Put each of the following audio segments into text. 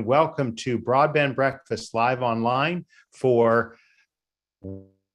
Welcome to Broadband Breakfast Live Online for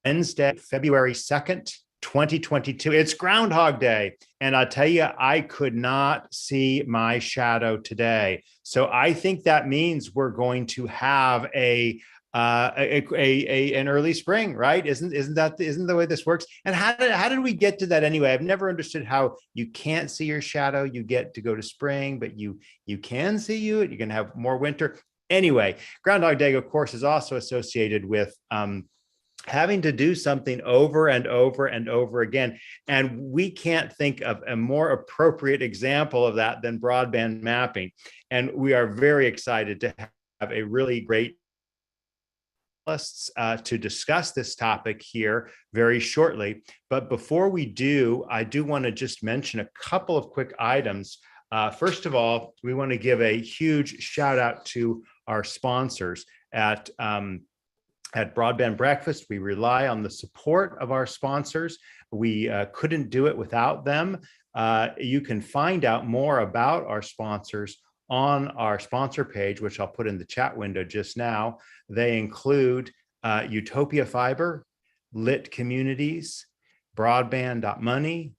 Wednesday, February 2nd, 2022. It's Groundhog Day. And I'll tell you, I could not see my shadow today. So I think that means we're going to have an early spring, right? Isn't the way this works? And how did we get to that anyway? I've never understood how you can't see your shadow. You get to go to spring, but you can see it. You can have more winter. Anyway, Groundhog Day, of course, is also associated with having to do something over and over and over again. And we can't think of a more appropriate example of that than broadband mapping. And we are very excited to have a really great to discuss this topic here very shortly. But before we do, I do want to just mention a couple of quick items. First of all, we want to give a huge shout out to our sponsors at Broadband Breakfast. We rely on the support of our sponsors. We couldn't do it without them. You can find out more about our sponsors on our sponsor page, which I'll put in the chat window just now. They include Utopia Fiber, Lit Communities, Broadband.money,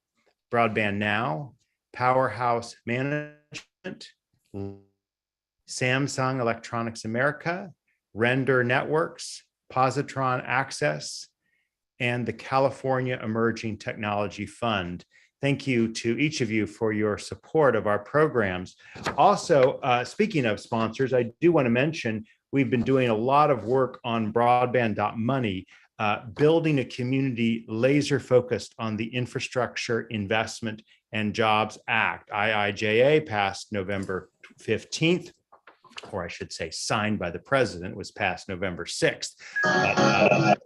Broadband Now, Powerhouse Management, Samsung Electronics America, Render Networks, Positron Access, and the California Emerging Technology Fund. Thank you to each of you for your support of our programs. Also, speaking of sponsors, I do want to mention we've been doing a lot of work on Broadband.money, building a community laser focused on the Infrastructure Investment and Jobs Act. IIJA passed November 15th. Or I should say signed by the president, was passed November 6th. A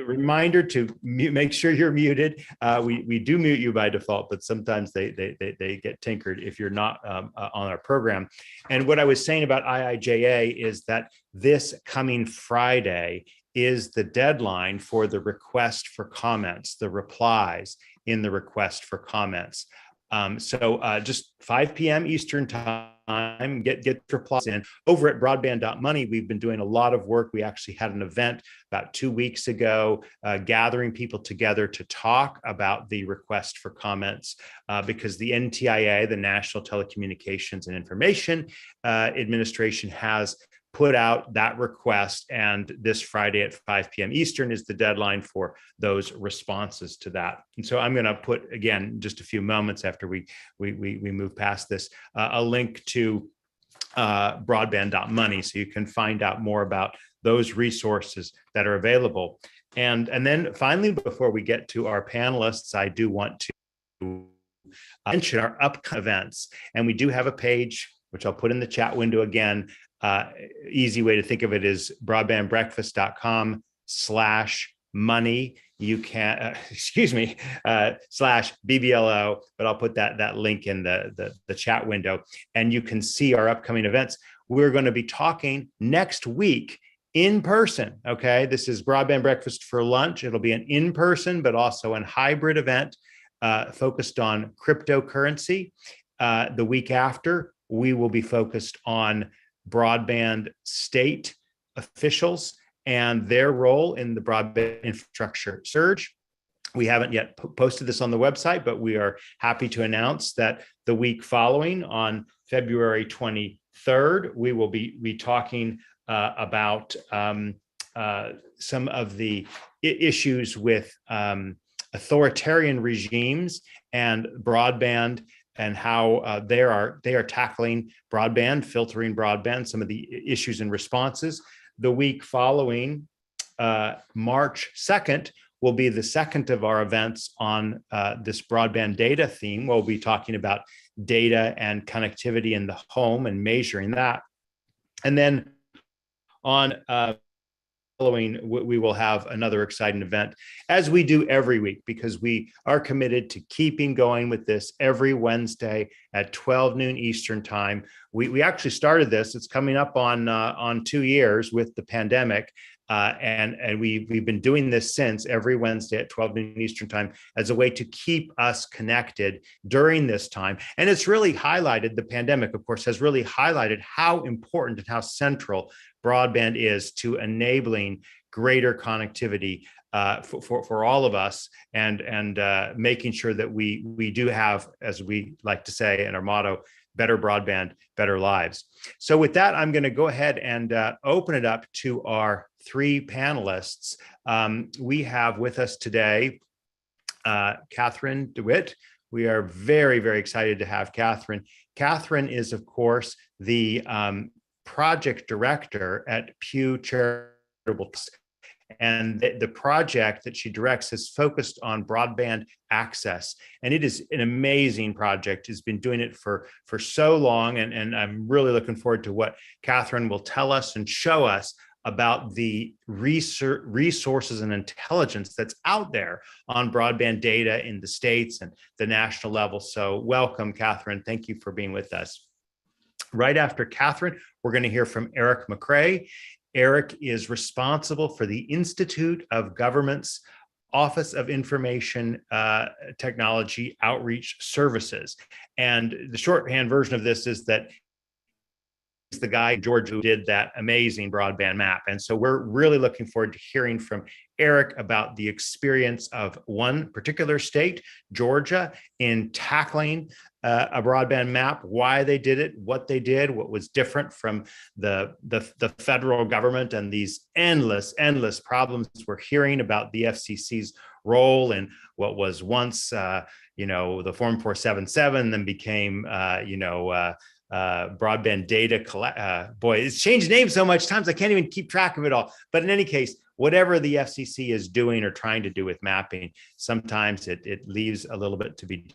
reminder to make sure you're muted. We do mute you by default, but sometimes they get tinkered if you're not on our program. And what I was saying about IIJA is that this coming Friday is the deadline for the request for comments, the replies in the request for comments. So just 5 p.m. Eastern time, get replies in. Over at Broadband.money, we've been doing a lot of work. We actually had an event about 2 weeks ago, gathering people together to talk about the request for comments because the NTIA, the National Telecommunications and Information Administration, has put out that request, and this Friday at 5 p.m. Eastern is the deadline for those responses to that. And so I'm going to put, again, just a few moments after we move past this, a link to Broadband.money, so you can find out more about those resources that are available. And then finally, before we get to our panelists, I do want to mention our upcoming events. And we do have a page, which I'll put in the chat window again. Easy way to think of it is broadbandbreakfast.com/money. You can, /BBLO, but I'll put that link in the chat window, and you can see our upcoming events. We're going to be talking next week in person. Okay, this is Broadband Breakfast for lunch. It'll be an in-person, but also a hybrid event focused on cryptocurrency. The week after, we will be focused on broadband state officials and their role in the broadband infrastructure surge. We haven't yet posted this on the website, but we are happy to announce that the week following, on February 23rd, we will be talking about some of the issues with authoritarian regimes and broadband, and how they are tackling broadband, filtering broadband, some of the issues and responses. The week following, March 2nd, will be the second of our events on this broadband data theme. We'll be talking about data and connectivity in the home and measuring that. And then on following, we will have another exciting event, as we do every week, because we are committed to keeping going with this every Wednesday at 12 noon Eastern time. We actually started this, it's coming up on 2 years with the pandemic, And we've been doing this since every Wednesday at 12 noon Eastern time as a way to keep us connected during this time. And it's really highlighted, the pandemic, of course, has really highlighted how important and how central broadband is to enabling greater connectivity for all of us, and making sure that we do have, as we like to say in our motto, better broadband, better lives. So with that, I'm going to go ahead and open it up to our three panelists. We have with us today Catherine DeWitt. We are very, very excited to have Catherine. Catherine is, of course, the project director at Pew Charitable Trust. And the project that she directs is focused on broadband access. And it is an amazing project. She's been doing it for so long. And I'm really looking forward to what Catherine will tell us and show us about the resources and intelligence that's out there on broadband data in the States and the national level. So welcome, Catherine. Thank you for being with us. Right after Catherine, we're going to hear from Eric McCrae. Eric is responsible for the Institute of Government's Office of Information Technology Outreach Services. And the shorthand version of this is that the guy in Georgia who did that amazing broadband map. And so we're really looking forward to hearing from Eric about the experience of one particular state, Georgia, in tackling a broadband map, why they did it, what they did, what was different from the federal government, and these endless problems we're hearing about the FCC's role in what was once, the Form 477, then became, broadband data. Boy, it's changed names so much times I can't even keep track of it all. But in any case, whatever the FCC is doing or trying to do with mapping, sometimes it leaves a little bit to be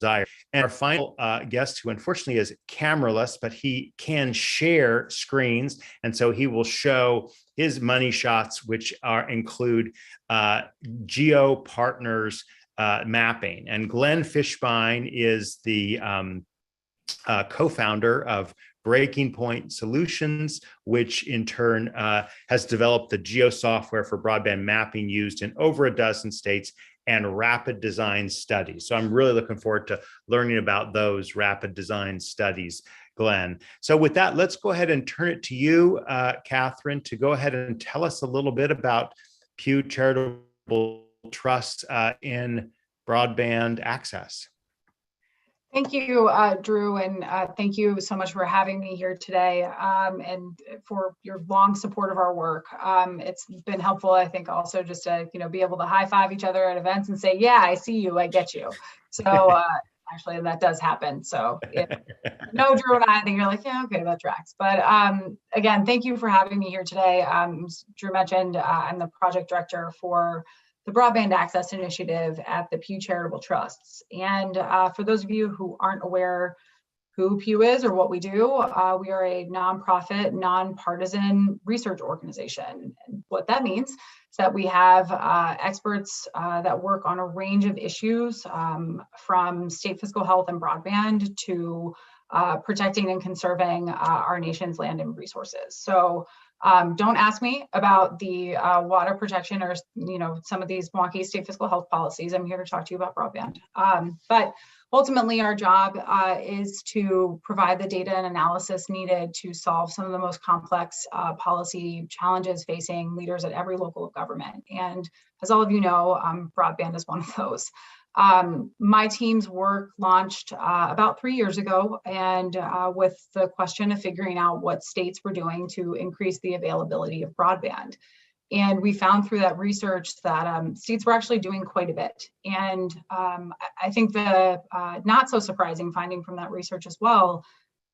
desired. And our final guest, who unfortunately is cameraless, but he can share screens, and so he will show his money shots, which include Geo Partners mapping. And Glenn Fishbein is the co-founder of Breaking Point Solutions, which in turn has developed the geo software for broadband mapping used in over a dozen states, and rapid design studies. So I'm really looking forward to learning about those rapid design studies, Glenn. So with that, let's go ahead and turn it to you, Catherine, to go ahead and tell us a little bit about Pew Charitable Trust in broadband access. Thank you, Drew, and thank you so much for having me here today, and for your long support of our work. It's been helpful, I think, also just to be able to high five each other at events and say, "Yeah, I see you, I get you." So actually, that does happen. So if no, Drew and I think you're like, "Yeah, okay, that tracks." But again, thank you for having me here today. As Drew mentioned, I'm the project director for the Broadband Access Initiative at the Pew Charitable Trusts. And for those of you who aren't aware who Pew is or what we do, we are a nonprofit, nonpartisan research organization. And what that means is that we have experts that work on a range of issues, from state fiscal health and broadband to protecting and conserving our nation's land and resources. So don't ask me about the water protection or some of these wonky state fiscal health policies. I'm here to talk to you about broadband. But ultimately, our job is to provide the data and analysis needed to solve some of the most complex policy challenges facing leaders at every level of government. And as all of you know, broadband is one of those. My team's work launched about 3 years ago, and with the question of figuring out what states were doing to increase the availability of broadband. And we found through that research that states were actually doing quite a bit. And I think the not so surprising finding from that research as well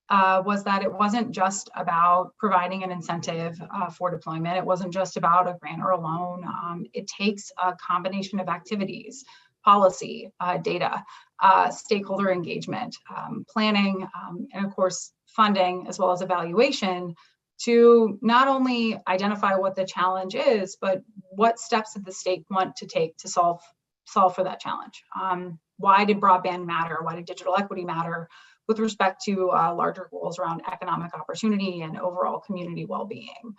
was that it wasn't just about providing an incentive for deployment. It wasn't just about a grant or a loan. It takes a combination of activities, policy, data, stakeholder engagement, planning, and of course, funding, as well as evaluation, to not only identify what the challenge is, but what steps did the state want to take to solve for that challenge. Why did broadband matter? Why did digital equity matter with respect to larger goals around economic opportunity and overall community well-being?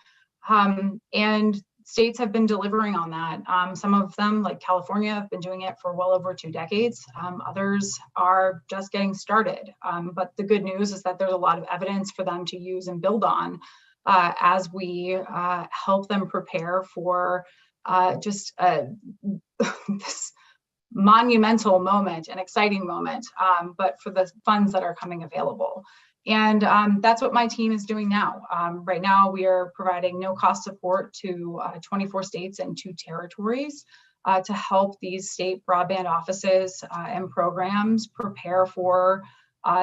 And states have been delivering on that. Some of them, like California, have been doing it for well over 2 decades. Others are just getting started. But the good news is that there's a lot of evidence for them to use and build on as we help them prepare for just this monumental moment, an exciting moment, but for the funds that are coming available. And that's what my team is doing now. Right now, we are providing no-cost support to 24 states and 2 territories to help these state broadband offices and programs prepare for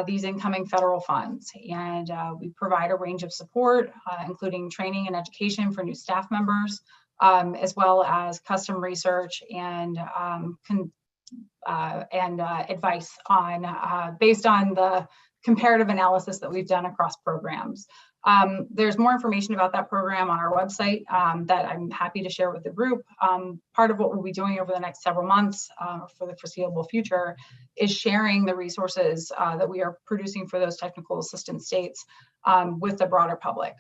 these incoming federal funds. And we provide a range of support, including training and education for new staff members, as well as custom research and advice on based on the comparative analysis that we've done across programs. There's more information about that program on our website that I'm happy to share with the group. Part of what we'll be doing over the next several months for the foreseeable future is sharing the resources that we are producing for those technical assistance states with the broader public.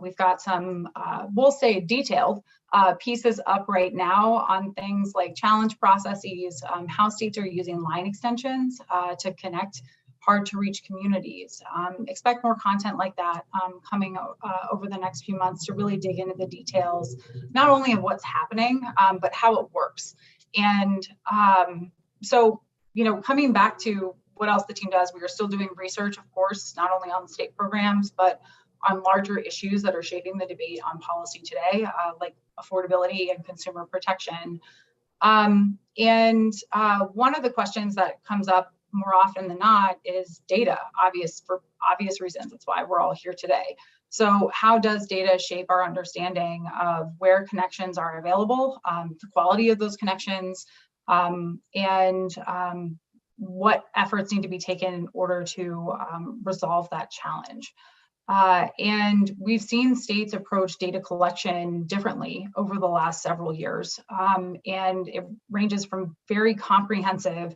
We've got some, we'll say detailed pieces up right now on things like challenge processes, how states are using line extensions to connect hard to reach communities. Expect more content like that coming over the next few months to really dig into the details, not only of what's happening, but how it works. And so, you know, coming back to what else the team does, we are still doing research, of course, not only on state programs, but on larger issues that are shaping the debate on policy today, like affordability and consumer protection. One of the questions that comes up more often than not is data, for obvious reasons. That's why we're all here today. So how does data shape our understanding of where connections are available, the quality of those connections, and what efforts need to be taken in order to resolve that challenge? And we've seen states approach data collection differently over the last several years. And it ranges from very comprehensive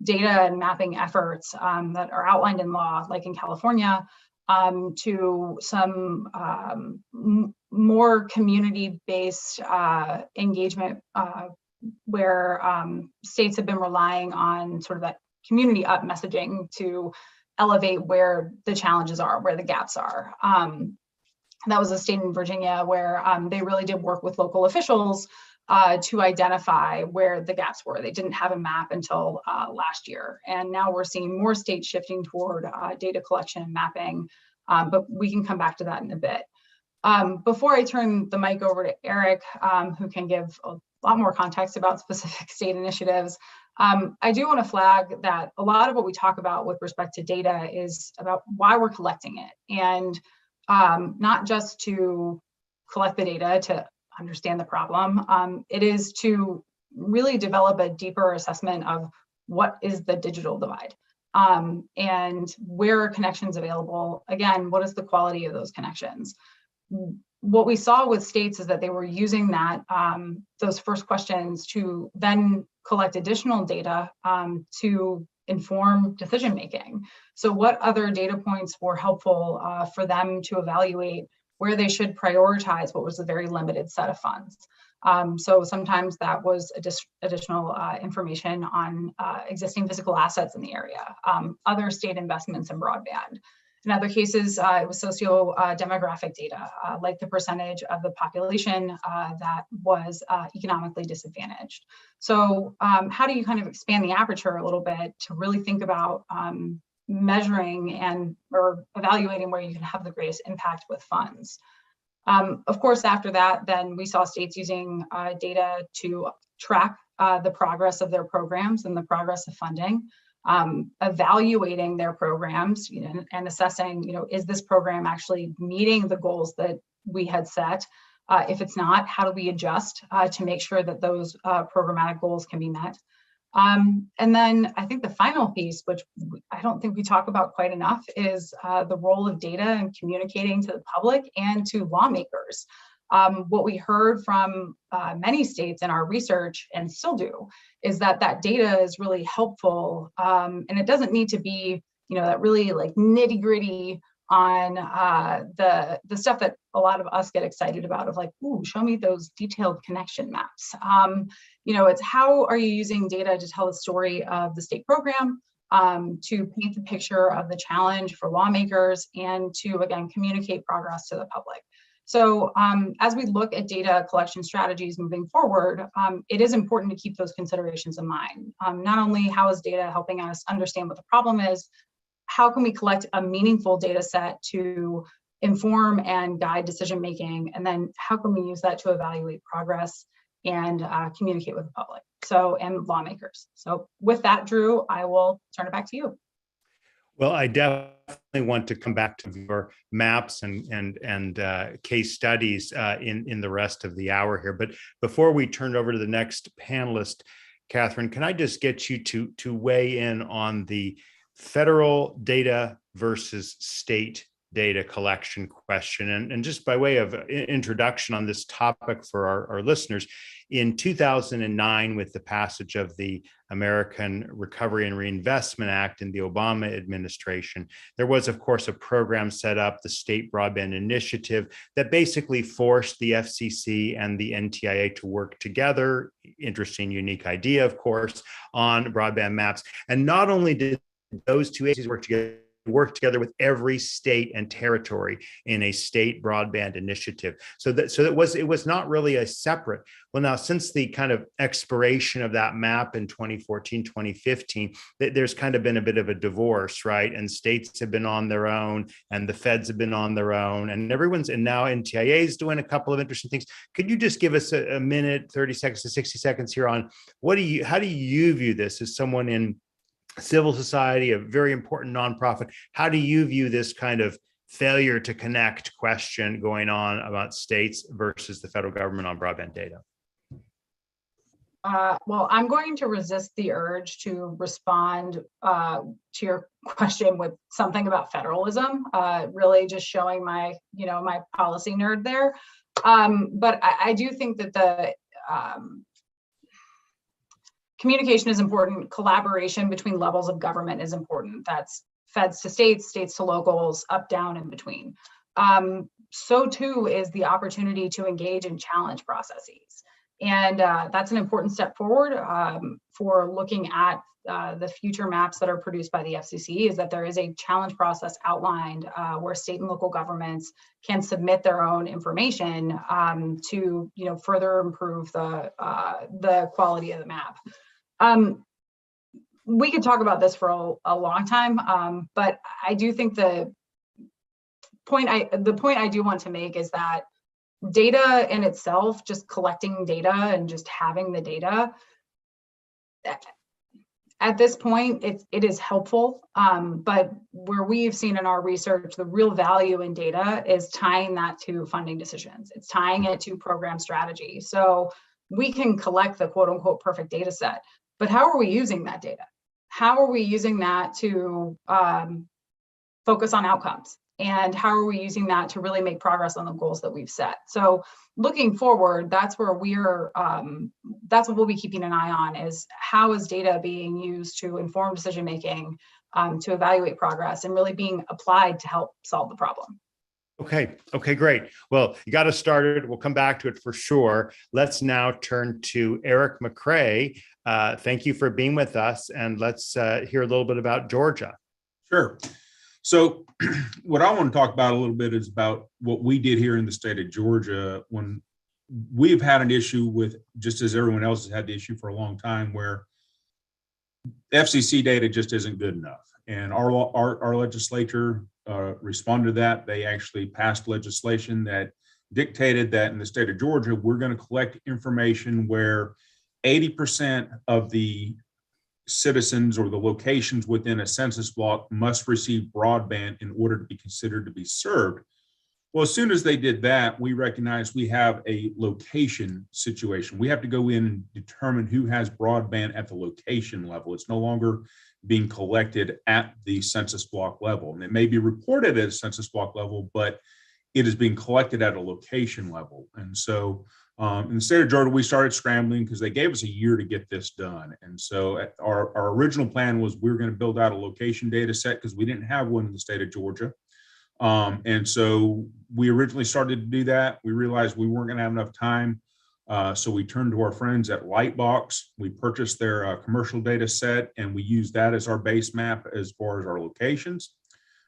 data and mapping efforts that are outlined in law, like in California, to some more community-based engagement where states have been relying on sort of that community up messaging to elevate where the challenges are, where the gaps are. That was a state in Virginia where they really did work with local officials to identify where the gaps were. They didn't have a map until last year. And now we're seeing more states shifting toward data collection and mapping, but we can come back to that in a bit. Before I turn the mic over to Eric, who can give a lot more context about specific state initiatives, I do want to flag that a lot of what we talk about with respect to data is about why we're collecting it, and not just to collect the data to understand the problem. It is to really develop a deeper assessment of what is the digital divide and where are connections available. Again, what is the quality of those connections? What we saw with states is that they were using that those first questions to then collect additional data to inform decision making. So what other data points were helpful for them to evaluate where they should prioritize what was a very limited set of funds? So sometimes that was additional information on existing physical assets in the area, other state investments in broadband. In other cases, it was socio-demographic data, like the percentage of the population that was economically disadvantaged. So how do you kind of expand the aperture a little bit to really think about measuring or evaluating where you can have the greatest impact with funds? Of course, after that, then we saw states using data to track the progress of their programs and the progress of funding. Evaluating their programs, and assessing, is this program actually meeting the goals that we had set? If it's not, how do we adjust to make sure that those programmatic goals can be met? And then I think the final piece, which I don't think we talk about quite enough, is the role of data in communicating to the public and to lawmakers. What we heard from many states in our research, and still do, is that data is really helpful, and it doesn't need to be, that really like nitty-gritty on the stuff that a lot of us get excited about, of like, ooh, show me those detailed connection maps. It's how are you using data to tell the story of the state program, to paint the picture of the challenge for lawmakers, and to, again, communicate progress to the public. So as we look at data collection strategies moving forward, it is important to keep those considerations in mind. Not only how is data helping us understand what the problem is, how can we collect a meaningful data set to inform and guide decision making, and then how can we use that to evaluate progress and communicate with the public, and lawmakers. So with that, Drew, I will turn it back to you. Well, I definitely want to come back to your maps and case studies in the rest of the hour here. But before we turn over to the next panelist, Catherine, can I just get you to weigh in on the federal data versus state data collection question? And just by way of introduction on this topic for our listeners, in 2009, with the passage of the American Recovery and Reinvestment Act in the Obama administration, there was, of course, a program set up, the State Broadband Initiative, that basically forced the FCC and the NTIA to work together. Interesting, unique idea, of course, on broadband maps. And not only did those two agencies work together with every state and territory in a state broadband initiative. So it was not really a separate. Well, now, since the kind of expiration of that map in 2014, 2015, there's kind of been a bit of a divorce, right? And states have been on their own, and the feds have been on their own, and now NTIA is doing a couple of interesting things. Could you just give us a minute, 30 seconds to 60 seconds here on how do you view this as someone in civil society, a very important nonprofit? How do you view this kind of failure to connect question going on about states versus the federal government on broadband data? Well, I'm going to resist the urge to respond to your question with something about federalism, really just showing my policy nerd there. But I do think that the communication is important. Collaboration between levels of government is important. That's feds to states, states to locals, up, down, in between. So too is the opportunity to engage in challenge processes. And that's an important step forward for looking at the future maps that are produced by the FCC, is that there is a challenge process outlined where state and local governments can submit their own information to further improve the quality of the map. We could talk about this for a long time, but I do think the point I do want to make is that data in itself, just collecting data and just having the data, at this point, it is helpful. But where we've seen in our research, the real value in data is tying that to funding decisions. It's tying it to program strategy. So we can collect the quote unquote perfect data set, but how are we using that data? How are we using that to focus on outcomes? And how are we using that to really make progress on the goals that we've set? So looking forward, that's where that's what we'll be keeping an eye on, is how is data being used to inform decision making, to evaluate progress, and really being applied to help solve the problem. Okay, great. Well, you got us started. We'll come back to it for sure. Let's now turn to Eric McCrae. Thank you for being with us, and let's hear a little bit about Georgia. Sure. So what I want to talk about a little bit is about what we did here in the state of Georgia when we've had an issue with, just as everyone else has had the issue for a long time, where FCC data just isn't good enough. And our legislature responded to that. They actually passed legislation that dictated that in the state of Georgia, we're going to collect information where 80% of the citizens or the locations within a census block must receive broadband in order to be considered to be served. Well, as soon as they did that, we recognized we have a location situation. We have to go in and determine who has broadband at the location level. It's no longer being collected at the census block level. And it may be reported at a census block level, but it is being collected at a location level. And so in the state of Georgia, we started scrambling because they gave us a year to get this done. And so our original plan was we were going to build out a location data set because we didn't have one in the state of Georgia. And so we originally started to do that. We realized we weren't going to have enough time. So we turned to our friends at Lightbox. We purchased their commercial data set, and we used that as our base map as far as our locations.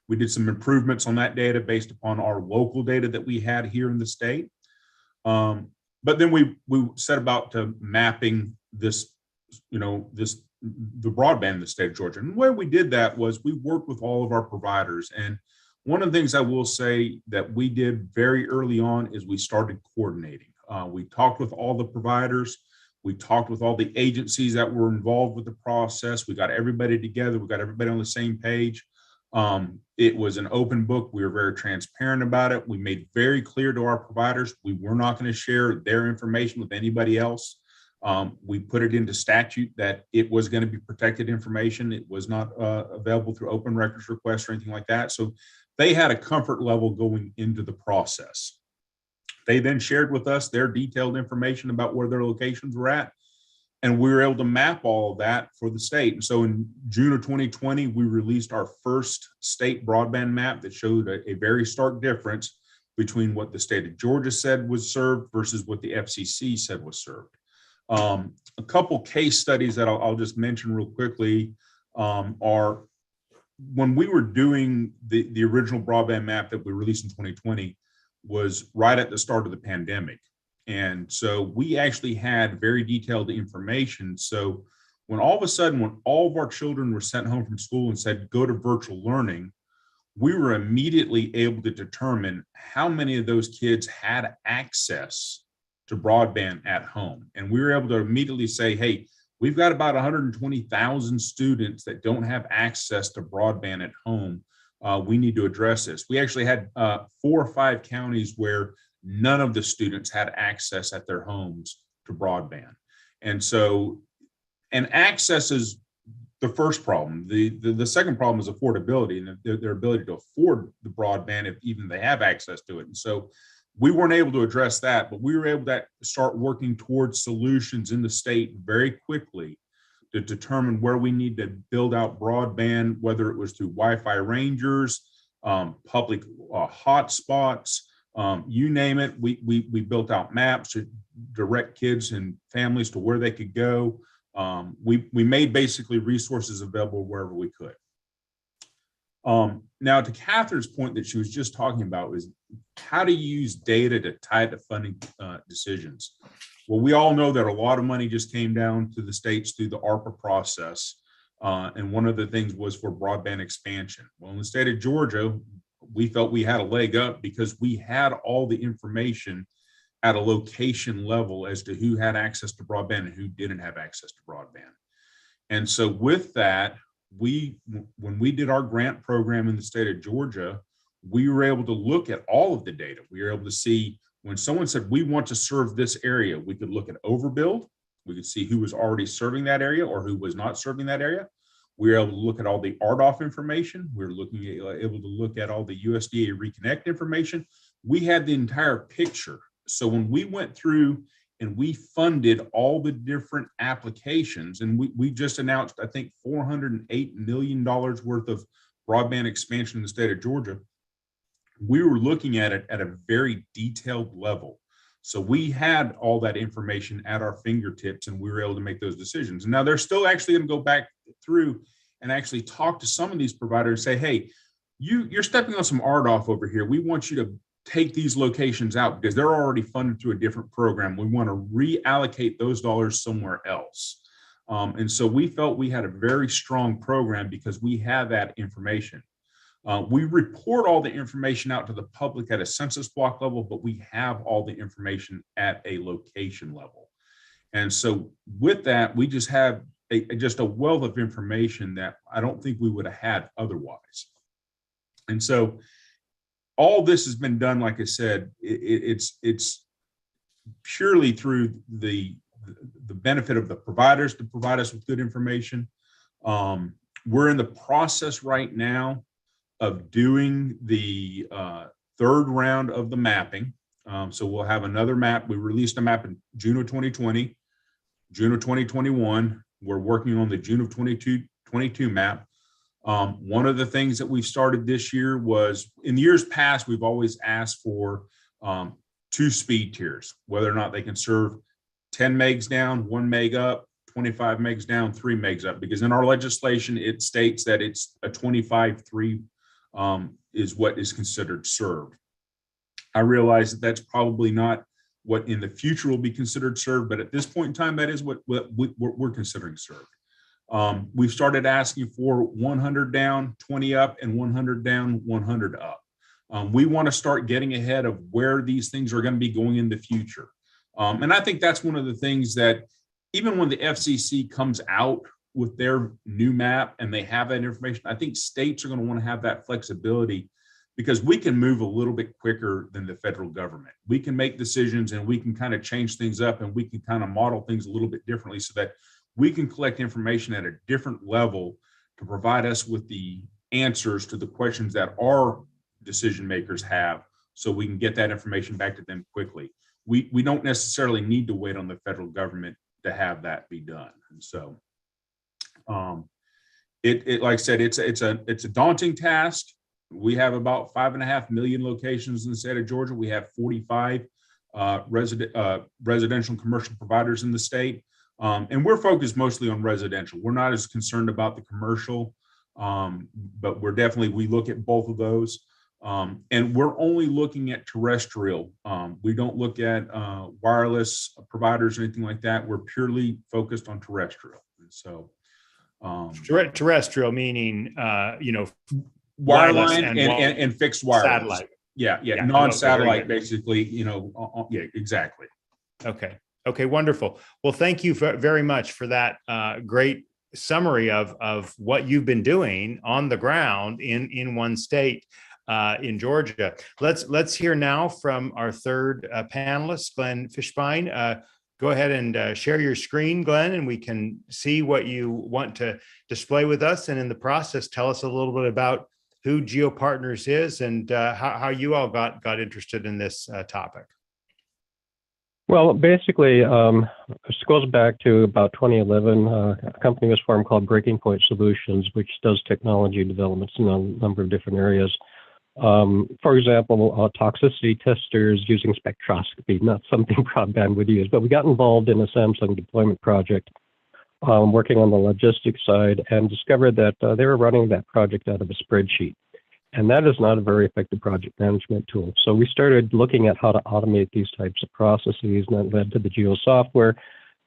We did some improvements on that data based upon our local data that we had here in the state. But then we set about to mapping this, the broadband in the state of Georgia. And the way we did that was we worked with all of our providers. And one of the things I will say that we did very early on is we started coordinating. We talked with all the providers. We talked with all the agencies that were involved with the process. We got everybody together. We got everybody on the same page. It was an open book. We were very transparent about it. We made very clear to our providers we were not going to share their information with anybody else. We put it into statute that it was going to be protected information. It was not available through open records requests or anything like that. So they had a comfort level going into the process. They then shared with us their detailed information about where their locations were at, and we were able to map all of that for the state. And so in June of 2020, we released our first state broadband map that showed a very stark difference between what the state of Georgia said was served versus what the FCC said was served. A couple case studies that I'll just mention real quickly are when we were doing the original broadband map that we released in 2020 was right at the start of the pandemic. And so we actually had very detailed information. So when all of a sudden, when all of our children were sent home from school and said, go to virtual learning, we were immediately able to determine how many of those kids had access to broadband at home. And we were able to immediately say, hey, we've got about 120,000 students that don't have access to broadband at home. We need to address this. We actually had 4 or 5 counties where none of the students had access at their homes to broadband. And so, and access is the first problem. The second problem is affordability and their ability to afford the broadband if even they have access to it. And so we weren't able to address that, but we were able to start working towards solutions in the state very quickly to determine where we need to build out broadband, whether it was through Wi-Fi rangers, public hotspots, you name it. We built out maps to direct kids and families to where they could go. We made basically resources available wherever we could. Now, to Catherine's point that she was just talking about is how to use data to tie to funding decisions. Well, we all know that a lot of money just came down to the states through the ARPA process. And one of the things was for broadband expansion. Well, in the state of Georgia, we felt we had a leg up because we had all the information at a location level as to who had access to broadband and who didn't have access to broadband. And so with that, when we did our grant program in the state of Georgia, we were able to look at all of the data. We were able to see when someone said, we want to serve this area, we could look at overbuild. We could see who was already serving that area or who was not serving that area. We were able to look at all the RDOF information. We were able to look at all the USDA Reconnect information. We had the entire picture. So when we went through and we funded all the different applications, and we just announced, I think, $408 million worth of broadband expansion in the state of Georgia, we were looking at it at a very detailed level. So we had all that information at our fingertips and we were able to make those decisions. And now they're still actually going to go back through and actually talk to some of these providers and say, hey, you're stepping on some RDOF over here. We want you to take these locations out because they're already funded through a different program. We want to reallocate those dollars somewhere else. And so we felt we had a very strong program because we have that information. We report all the information out to the public at a census block level, but we have all the information at a location level. And so with that, we just have just a wealth of information that I don't think we would have had otherwise. And so all this has been done, like I said, it's purely through the benefit of the providers to provide us with good information. We're in the process right now of doing the third round of the mapping. So we'll have another map. We released a map in June of 2020, June of 2021. We're working on the June of 2022 map. One of the things that we've started this year was, in the years past, we've always asked for 2 speed tiers, whether or not they can serve 10 megs down, 1 meg up, 25 megs down, 3 megs up, because in our legislation, it states that it's a 25/3 is what is considered served. I realize that that's probably not what in the future will be considered served, but at this point in time, that is what we're considering served. We've started asking for 100 down, 20 up, and 100 down, 100 up. We want to start getting ahead of where these things are going to be going in the future. And I think that's one of the things that, even when the FCC comes out with their new map and they have that information, I think states are going to want to have that flexibility, because we can move a little bit quicker than the federal government. We can make decisions and we can kind of change things up, and we can kind of model things a little bit differently, so that we can collect information at a different level to provide us with the answers to the questions that our decision makers have, so we can get that information back to them quickly. We don't necessarily need to wait on the federal government to have that be done. And so it like I said, it's a daunting task. We have about 5.5 million locations in the state of Georgia. We have 45 residential and commercial providers in the state. And we're focused mostly on residential. We're not as concerned about the commercial, but we look at both of those. And we're only looking at terrestrial. We don't look at wireless providers or anything like that. We're purely focused on terrestrial. And so terrestrial meaning, wireline and fixed wireless. Satellite. Yeah. Non-satellite, basically, yeah, exactly. Okay, wonderful. Well, thank you very much for that great summary of what you've been doing on the ground in one state, in Georgia. Let's hear now from our third panelist, Glenn Fishbein. Go ahead and share your screen, Glenn, and we can see what you want to display with us. And in the process, tell us a little bit about who GeoPartners is and how you all got interested in this topic. Well, basically, this goes back to about 2011. A company was formed called Breaking Point Solutions, which does technology developments in a number of different areas. For example, toxicity testers using spectroscopy, not something broadband would use, but we got involved in a Samsung deployment project, working on the logistics side, and discovered that they were running that project out of a spreadsheet. And that is not a very effective project management tool. So we started looking at how to automate these types of processes, and that led to the Geo software.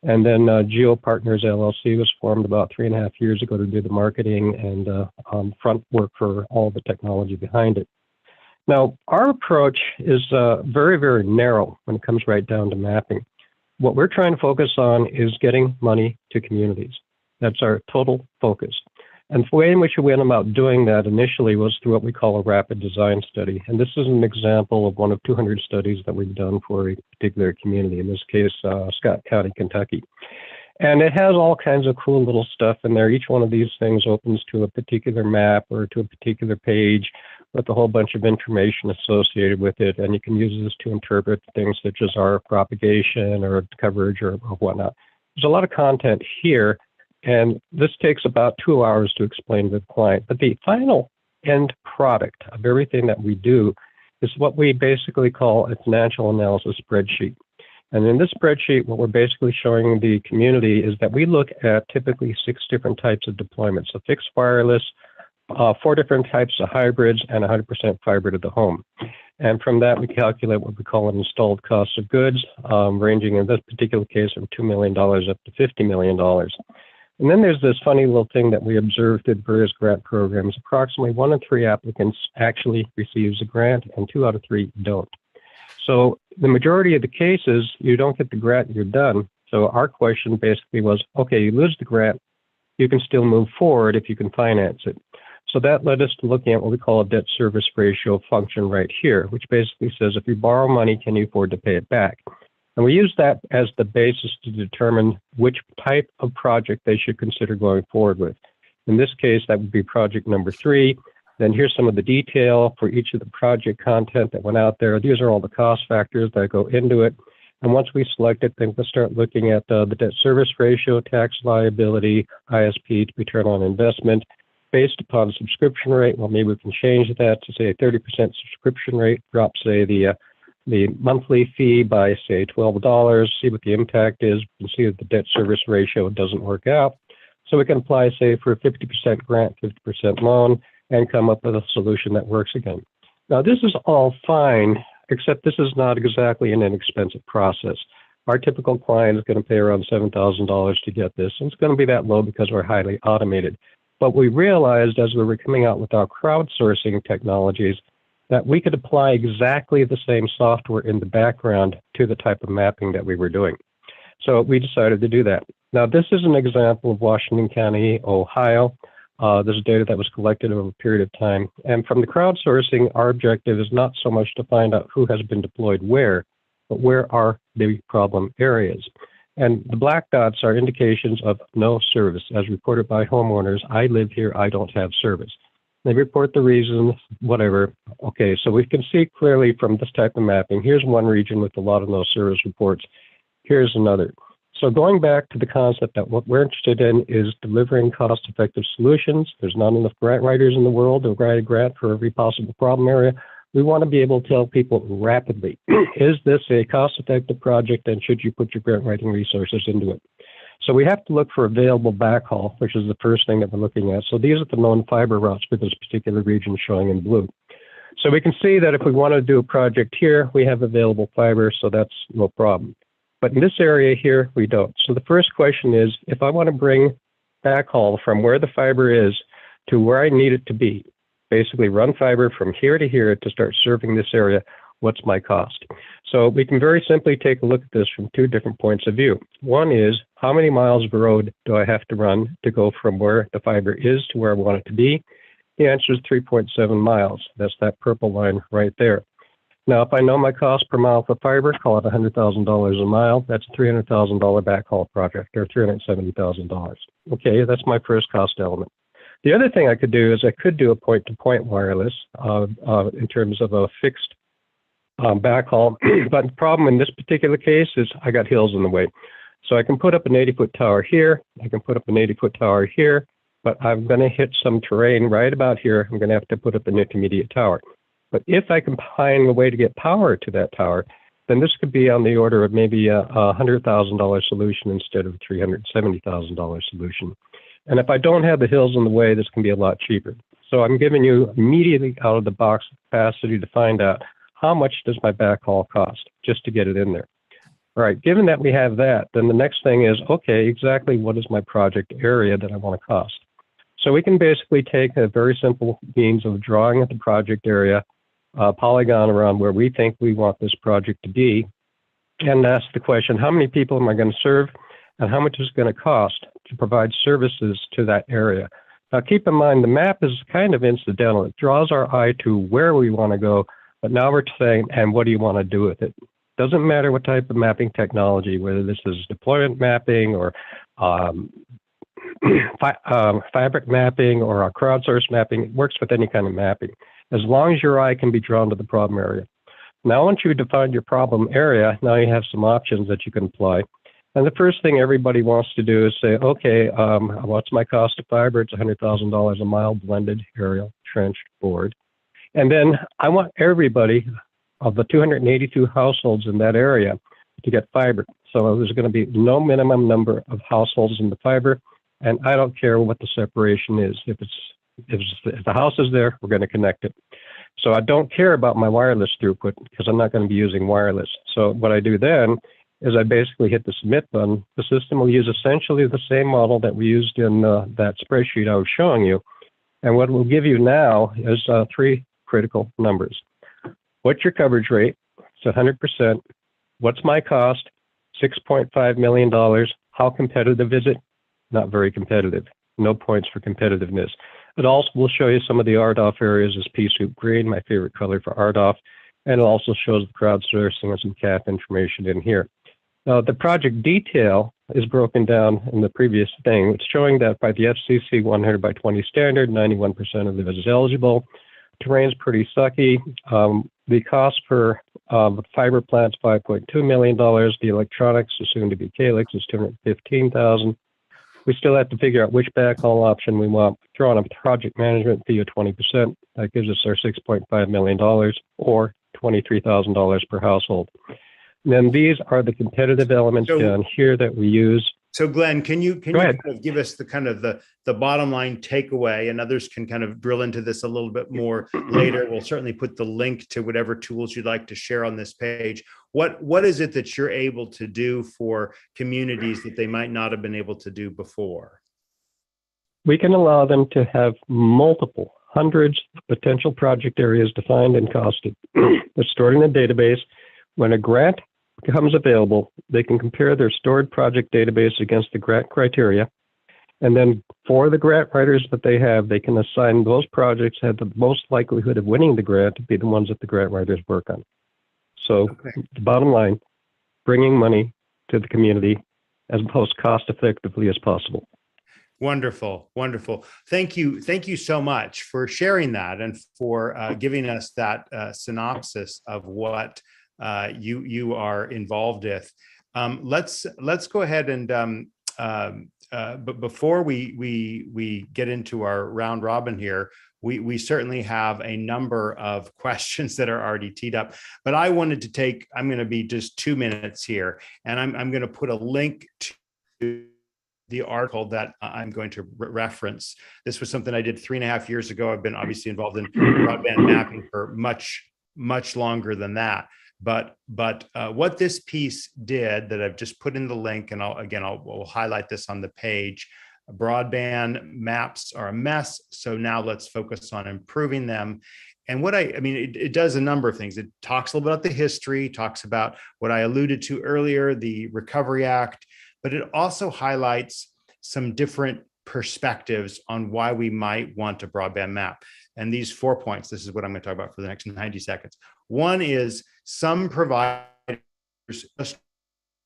And then GeoPartners LLC was formed about 3.5 years ago to do the marketing and front work for all the technology behind it. Now, our approach is very, very narrow when it comes right down to mapping. What we're trying to focus on is getting money to communities. That's our total focus. And the way in which we went about doing that initially was through what we call a rapid design study. And this is an example of one of 200 studies that we've done for a particular community, in this case, Scott County, Kentucky. And it has all kinds of cool little stuff in there. Each one of these things opens to a particular map or to a particular page with a whole bunch of information associated with it. And you can use this to interpret things such as our propagation or coverage or whatnot. There's a lot of content here. And this takes about 2 hours to explain to the client. But the final end product of everything that we do is what we basically call a financial analysis spreadsheet. And in this spreadsheet, what we're basically showing the community is that we look at typically 6 different types of deployments: so fixed wireless, 4 different types of hybrids, and 100% fiber to the home. And from that, we calculate what we call an installed cost of goods, ranging in this particular case from $2 million up to $50 million. And then there's this funny little thing that we observed at various grant programs. Approximately 1 in 3 applicants actually receives a grant, and 2 out of 3 don't. So the majority of the cases, you don't get the grant, you're done. So our question basically was, okay, you lose the grant, you can still move forward if you can finance it. So that led us to looking at what we call a debt service ratio function right here, which basically says if you borrow money, can you afford to pay it back? And we use that as the basis to determine which type of project they should consider going forward with. In this case, that would be project number 3. Then here's some of the detail for each of the project content that went out there. These are all the cost factors that go into it. And once we select it, then we'll start looking at the debt service ratio, tax liability, ISP, return on investment. based upon the subscription rate. Well, maybe we can change that to say a 30% subscription rate, drop, say, the monthly fee by, say, $12, see what the impact is. We can see that the debt service ratio doesn't work out. So we can apply, say, for a 50% grant, 50% loan, and come up with a solution that works again. Now, this is all fine, except this is not exactly an inexpensive process. Our typical client is going to pay around $7,000 to get this, and it's going to be that low because we're highly automated. But we realized as we were coming out with our crowdsourcing technologies that we could apply exactly the same software in the background to the type of mapping that we were doing. So we decided to do that. Now, this is an example of Washington County, Ohio. This is data that was collected over a period of time. And from the crowdsourcing, our objective is not so much to find out who has been deployed where, but where are the problem areas. And the black dots are indications of no service. As reported by homeowners, I live here, I don't have service. They report the reasons, whatever. Okay, so we can see clearly from this type of mapping, here's one region with a lot of no service reports. Here's another. So going back to the concept that what we're interested in is delivering cost-effective solutions. There's not enough grant writers in the world to write a grant for every possible problem area. We want to be able to tell people rapidly, is this a cost-effective project and should you put your grant writing resources into it? So we have to look for available backhaul, which is the first thing that we're looking at. So these are the known fiber routes for this particular region showing in blue. So we can see that if we want to do a project here, we have available fiber, so that's no problem. But in this area here, we don't. So the first question is, if I want to bring backhaul from where the fiber is to where I need it to be, basically run fiber from here to here to start serving this area, what's my cost? So we can very simply take a look at this from two different points of view. One is, how many miles of road do I have to run to go from where the fiber is to where I want it to be? The answer is 3.7 miles. That's that purple line right there. Now, if I know my cost per mile for fiber, call it $100,000 a mile, that's a $300,000 backhaul project, or $370,000. Okay, that's my first cost element. The other thing I could do is I could do a point-to-point wireless in terms of a fixed backhaul, but the problem in this particular case is I got hills in the way. So I can put up an 80-foot tower here, I can put up an 80-foot tower here, but I'm going to hit some terrain right about here. I'm going to have to put up an intermediate tower. But if I can find a way to get power to that tower, then this could be on the order of maybe a $100,000 solution instead of a $370,000 solution. And if I don't have the hills in the way, this can be a lot cheaper. So I'm giving you immediately out of the box capacity to find out how much does my backhaul cost just to get it in there. All right, given that we have that, then the next thing is, okay, exactly what is my project area that I want to cost? So we can basically take a very simple means of drawing at the project area, polygon around where we think we want this project to be, and ask the question, how many people am I going to serve, and how much is it going to cost to provide services to that area? Now, keep in mind, the map is kind of incidental. It draws our eye to where we want to go, but now we're saying, and what do you want to do with it? Doesn't matter what type of mapping technology, whether this is deployment mapping or fabric mapping or crowdsource mapping. It works with any kind of mapping, as long as your eye can be drawn to the problem area. Now, once you define your problem area, now you have some options that you can apply. And the first thing everybody wants to do is say, okay, what's my cost of fiber? It's $100,000 a mile, blended, aerial, trenched, board. And then I want everybody of the 282 households in that area to get fiber. So there's going to be no minimum number of households in the fiber, and I don't care what the separation is. If the house is there, we're going to connect it. So I don't care about my wireless throughput because I'm not going to be using wireless. So what I do then is I basically hit the submit button. The system will use essentially the same model that we used in that spreadsheet I was showing you. And what it will give you now is three critical numbers. What's your coverage rate? It's 100%. What's my cost? $6.5 million. How competitive is it? Not very competitive. No points for competitiveness. It also will show you some of the RDOF areas as pea soup green, my favorite color for RDOF. And it also shows the crowdsourcing and some CAP information in here. Now, the project detail is broken down in the previous thing. It's showing that by the FCC 100 by 20 standard, 91% of it is eligible. Terrain's pretty sucky. The cost per fiber plant's $5.2 million. The electronics, assumed to be Calyx, is $215,000. We still have to figure out which backhaul option we want. Throw on a project management fee of 20%. That gives us our $6.5 million or $23,000 per household. And then these are the competitive elements down here that we use. So Glenn, can you kind of give us the kind of the bottom line takeaway, and others can kind of drill into this a little bit more later. We'll certainly put the link to whatever tools you'd like to share on this page. What is it that you're able to do for communities that they might not have been able to do before? We can allow them to have multiple hundreds of potential project areas defined and costed. They're stored in a database. When a grant becomes available, they can compare their stored project database against the grant criteria. And then for the grant writers that they have, they can assign those projects that have the most likelihood of winning the grant to be the ones that the grant writers work on. So the bottom line, bringing money to the community as most cost effectively as possible. Wonderful, wonderful. Thank you so much for sharing that and for giving us that synopsis of what you are involved with. Let's go ahead and but before we get into our round robin here, we certainly have a number of questions that are already teed up. But I wanted to take, I'm going to be just 2 minutes here, and I'm going to put a link to the article that I'm going to reference. This was something I did 3.5 years ago. I've been obviously involved in broadband mapping for much longer than that. But what this piece did that I've just put in the link, and we'll highlight this on the page. Broadband maps are a mess, so now let's focus on improving them. And what I mean, it does a number of things. It talks a little bit about the history, talks about what I alluded to earlier, the Recovery Act, but it also highlights some different perspectives on why we might want a broadband map. And these 4 points, this is what I'm going to talk about for the next 90 seconds. One is some providers,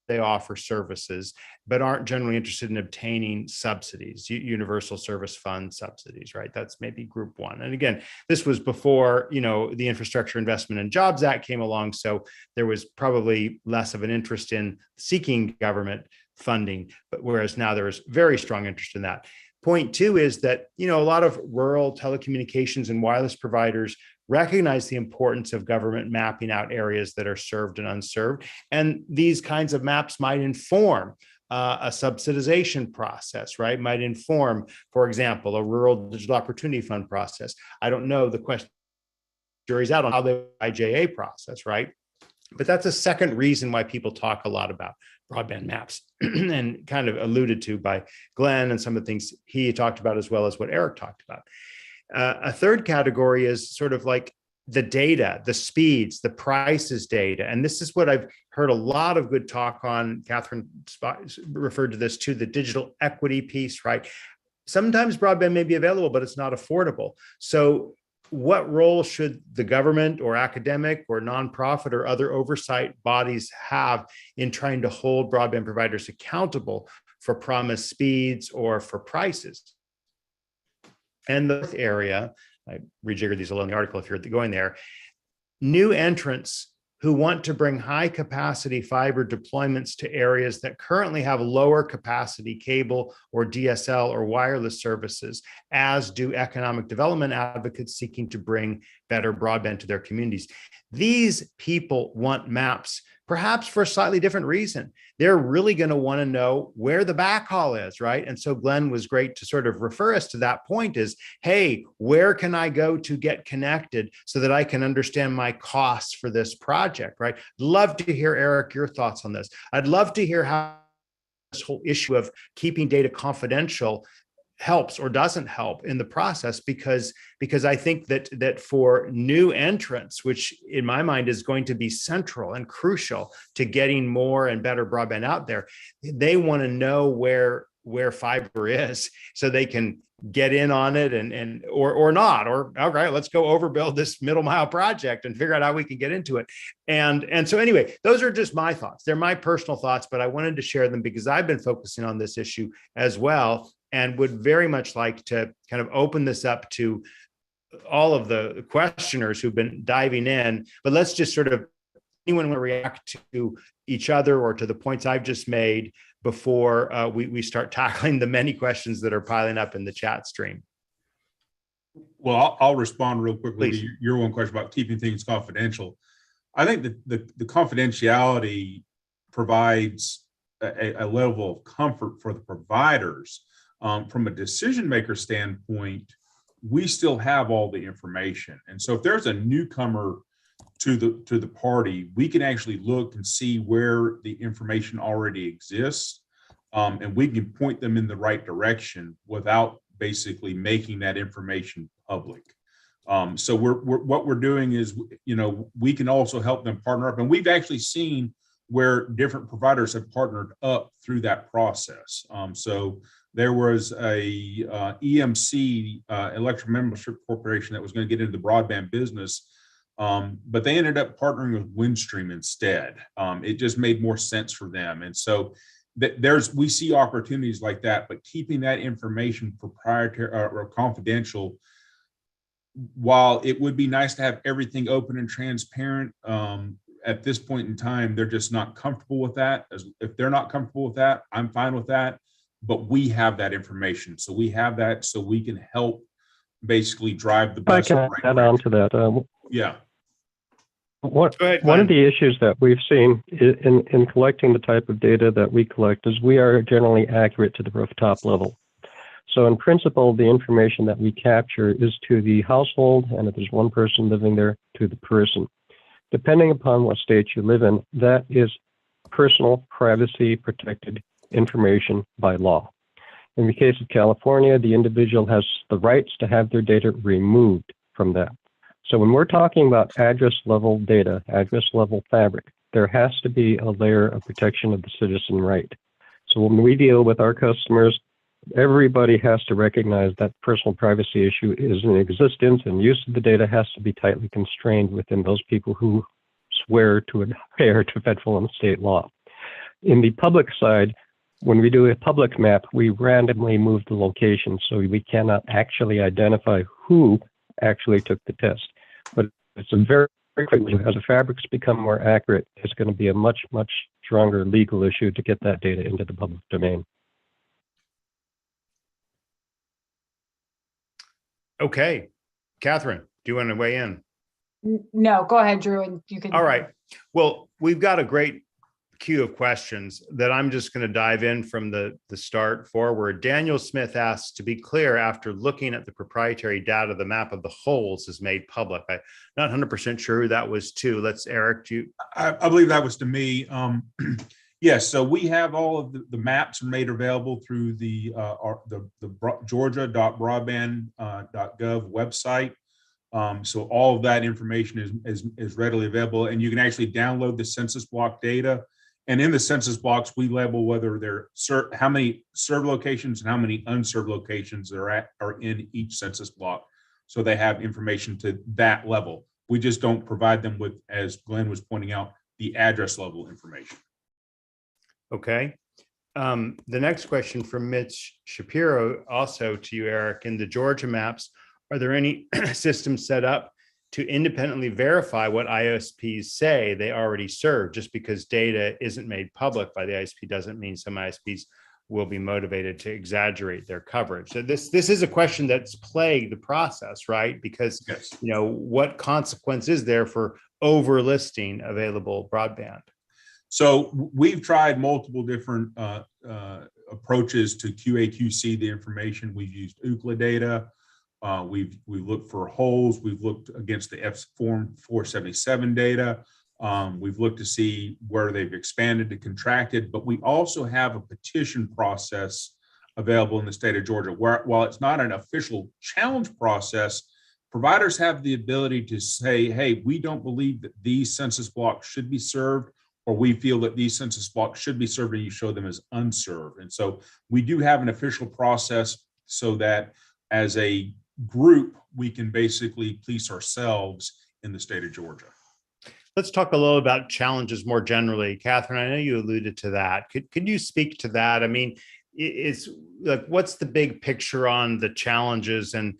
they offer services, but aren't generally interested in obtaining subsidies, universal service fund subsidies, right? That's maybe group one. And again, this was before, the Infrastructure Investment and Jobs Act came along. So there was probably less of an interest in seeking government funding, but whereas now there is very strong interest in that. Point two is that, a lot of rural telecommunications and wireless providers recognize the importance of government mapping out areas that are served and unserved. And these kinds of maps might inform a subsidization process, right? Might inform, for example, a rural digital opportunity fund process. I don't know, the question, jury's out on how the IJA process, right? But that's a second reason why people talk a lot about broadband maps and kind of alluded to by Glenn and some of the things he talked about, as well as what Eric talked about. A third category is sort of like the data, the speeds, the prices data. And this is what I've heard a lot of good talk on. Catherine referred to this too, the digital equity piece, right? Sometimes broadband may be available, but it's not affordable. So what role should the government or academic or nonprofit or other oversight bodies have in trying to hold broadband providers accountable for promised speeds or for prices? And the area, I rejiggered these a little in the article if you're going there, new entrants who want to bring high capacity fiber deployments to areas that currently have lower capacity cable or DSL or wireless services, as do economic development advocates seeking to bring better broadband to their communities. These people want maps, perhaps for a slightly different reason. They're really going to want to know where the backhaul is, right? And so Glenn was great to sort of refer us to that point is, hey, where can I go to get connected so that I can understand my costs for this project, right? Love to hear, Eric, your thoughts on this. I'd love to hear how this whole issue of keeping data confidential helps or doesn't help in the process, because I think that for new entrants, which in my mind is going to be central and crucial to getting more and better broadband out there, they want to know where fiber is so they can get in on it or not, or all right, let's go overbuild this middle mile project and figure out how we can get into it. And so anyway, those are just my thoughts. They're my personal thoughts, but I wanted to share them because I've been focusing on this issue as well, and would very much like to kind of open this up to all of the questioners who've been diving in. But let's just sort of anyone want to react to each other or to the points I've just made before we start tackling the many questions that are piling up in the chat stream? Well, I'll respond real quickly Please. to your one question about keeping things confidential. I think that the confidentiality provides a level of comfort for the providers. From a decision maker standpoint, we still have all the information. And so if there's a newcomer to the party, we can actually look and see where the information already exists, and we can point them in the right direction without basically making that information public. So what we're doing is, we can also help them partner up, and we've actually seen where different providers have partnered up through that process. So there was a EMC, Electric Membership Corporation, that was going to get into the broadband business, but they ended up partnering with Windstream instead. It just made more sense for them. And so we see opportunities like that, but keeping that information proprietary or confidential, while it would be nice to have everything open and transparent, at this point in time, they're just not comfortable with that. If they're not comfortable with that, I'm fine with that. But we have that information, so we have that, so we can help basically drive the bus. I can add on to that. Yeah. One of the issues that we've seen in collecting the type of data that we collect is we are generally accurate to the rooftop level. So in principle, the information that we capture is to the household, and if there's one person living there, to the person. Depending upon what state you live in, that is personal privacy protected information by law. In the case of California, the individual has the rights to have their data removed from that. So when we're talking about address level data, address level fabric, there has to be a layer of protection of the citizen right. So when we deal with our customers, everybody has to recognize that personal privacy issue is in existence, and use of the data has to be tightly constrained within those people who swear to adhere to federal and state law. In the public side, when we do a public map, we randomly move the location, so we cannot actually identify who actually took the test. But it's a very quickly, as the fabrics become more accurate, it's going to be a much, much stronger legal issue to get that data into the public domain. Okay. Catherine, do you want to weigh in? No, go ahead, Drew, and you can. All right. Well, we've got a great queue of questions that I'm just going to dive in from the start forward. Daniel Smith asks, to be clear, after looking at the proprietary data, the map of the holes is made public. I'm not 100% sure who that was to. Let's, Eric, I believe that was to me. Yes, so we have all of the maps made available through the georgia.broadband.gov website. So all of that information is readily available, and you can actually download the census block data. And in the census blocks, we label whether they're how many served locations and how many unserved locations are in each census block. So they have information to that level. We just don't provide them with, as Glenn was pointing out, the address level information. Okay. The next question from Mitch Shapiro, also to you, Eric. In the Georgia maps, are there any systems set up to independently verify what ISPs say they already serve? Just because data isn't made public by the ISP doesn't mean some ISPs will be motivated to exaggerate their coverage. So this is a question that's plagued the process, right? Because yes, what consequence is there for overlisting available broadband? So we've tried multiple different approaches to QA/QC the information. We've used Ookla data. We've looked for holes. We've looked against the Form 477 data. We've looked to see where they've expanded and contracted, but we also have a petition process available in the state of Georgia, where while it's not an official challenge process, providers have the ability to say, hey, we don't believe that these census blocks should be served, or we feel that these census blocks should be served, and you show them as unserved. And so we do have an official process so that as a group, we can basically police ourselves in the state of Georgia. Let's talk a little about challenges more generally. Catherine, I know you alluded to that. Could you speak to that? I mean, it's like, what's the big picture on the challenges? And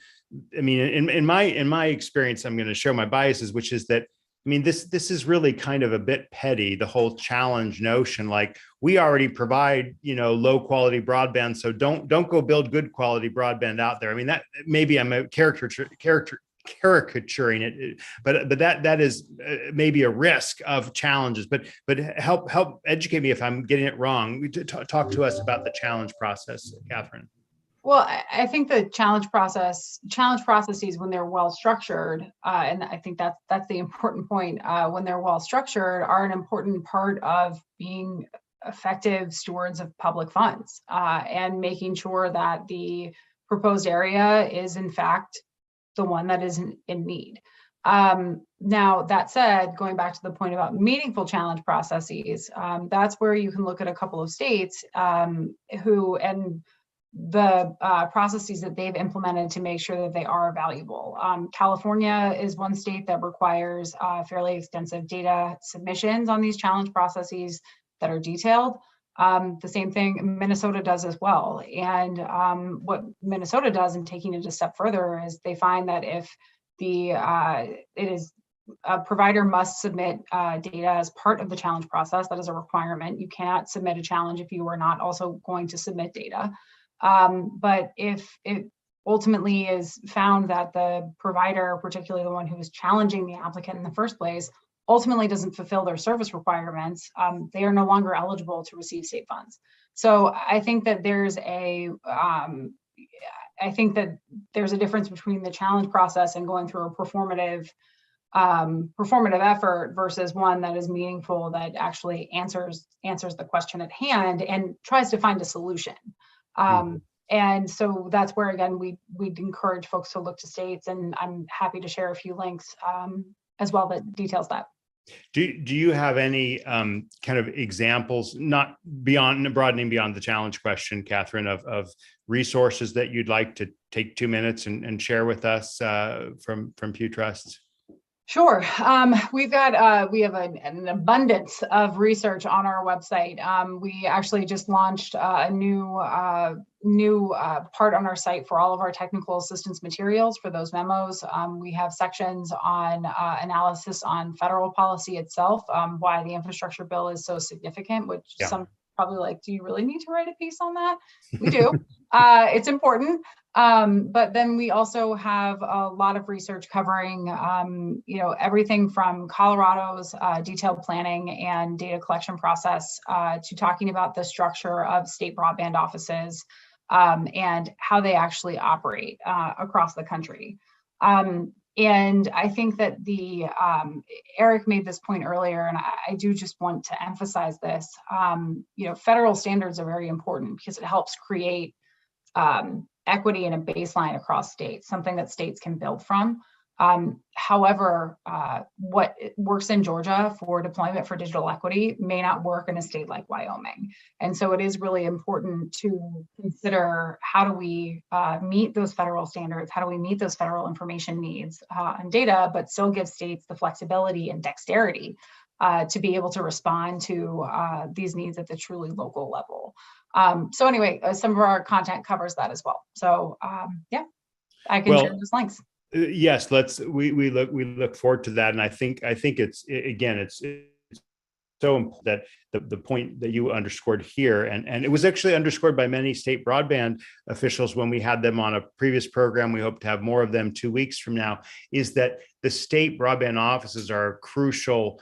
I mean, in my experience, I'm going to show my biases, which is that I mean, this is really kind of a bit petty, the whole challenge notion. Like, we already provide, low quality broadband, so don't go build good quality broadband out there. I mean, that maybe I'm a caricaturing it, but that is maybe a risk of challenges. But help educate me if I'm getting it wrong. Talk to us about the challenge process, Catherine. Well, I think the challenge processes, when they're well structured, and I think that's the important point, when they're well structured, are an important part of being effective stewards of public funds, and making sure that the proposed area is in fact the one that is in need. Now, that said, going back to the point about meaningful challenge processes, that's where you can look at a couple of states and the processes that they've implemented to make sure that they are valuable. California is one state that requires fairly extensive data submissions on these challenge processes that are detailed. The same thing Minnesota does as well. And what Minnesota does, in taking it a step further, is they find that if a provider must submit data as part of the challenge process. That is a requirement. You cannot submit a challenge if you are not also going to submit data. But if it ultimately is found that the provider, particularly the one who is challenging the applicant in the first place, ultimately doesn't fulfill their service requirements, they are no longer eligible to receive state funds. So I think that there's a difference between the challenge process and going through a performative effort versus one that is meaningful, that actually answers the question at hand and tries to find a solution. And so that's where, again, we'd encourage folks to look to states, and I'm happy to share a few links as well that details that. Do you have any kind of examples, not broadening beyond the challenge question, Catherine, of resources that you'd like to take 2 minutes and share with us from Pew Trust? Sure. We have an abundance of research on our website. We actually just launched a new part on our site for all of our technical assistance materials for those memos. We have sections on analysis on federal policy itself, why the infrastructure bill is so significant, which some probably like, do you really need to write a piece on that? We do. It's important. But then we also have a lot of research covering, everything from Colorado's detailed planning and data collection process to talking about the structure of state broadband offices and how they actually operate across the country. And I think that Eric made this point earlier, and I do just want to emphasize this. Federal standards are very important because it helps create equity and a baseline across states, something that states can build from. However, what works in Georgia for deployment for digital equity may not work in a state like Wyoming. And so it is really important to consider, how do we meet those federal standards? How do we meet those federal information needs and data, but still give states the flexibility and dexterity to be able to respond to these needs at the truly local level. So anyway, some of our content covers that as well. So I can share those links. Yes, we look forward to that. And I think it's so important that the point that you underscored here, and it was actually underscored by many state broadband officials when we had them on a previous program. We hope to have more of them 2 weeks from now, is that the state broadband offices are a crucial,